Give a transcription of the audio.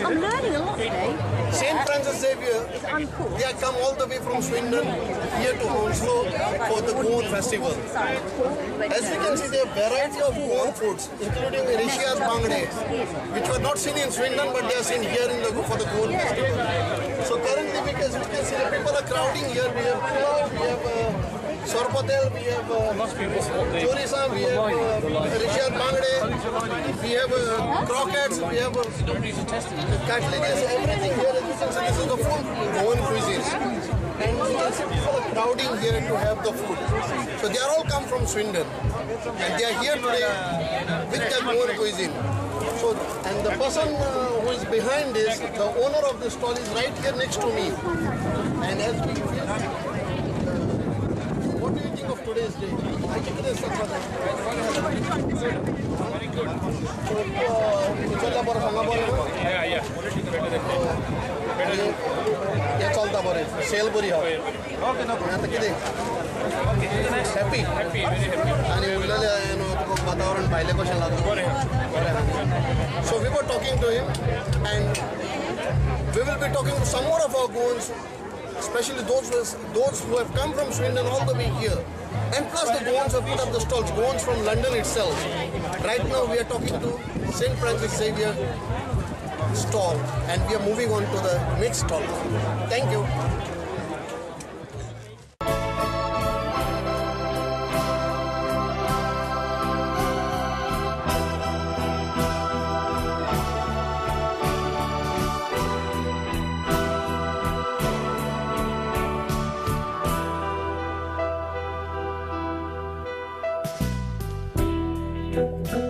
I'm learning a lot today. St. Francis Xavier, they have come all the way from Swindon here to Hounslow for the Goan festival. As we can see, there are variety of Goan foods, including Rishia's bangde, which were not seen in Swindon, but they are seen here for the Goan festival. So currently, because we can see the people are crowding here. We have pulao, we have sorpatel, we have chorisa, we have Rishia's bangde, we have croquettes, we have cartilages, everything here. As you can see, this is the full Goan cuisine. And you can see people are crowding here to have the food. So they are all come from Swindon. And they are here today with their Goan cuisine. So, and the person who is behind this, the owner of the stall is right here next to me. And as we what do you think of today's day? I think it is very good. ये चलता बरे cell बरी हो यहाँ तक किती happy आणि उरलेले वातावरण पाहिले कशें लागतं so we were talking to him and we will be talking to some more of our Goans, especially those who have come from Swindon all the way here, and plus the Goans have put up the stalls, Goans from London itself. Right now we are talking to St. Francis Xavier stall and we are moving on to the next stall. Thank you. Thank you.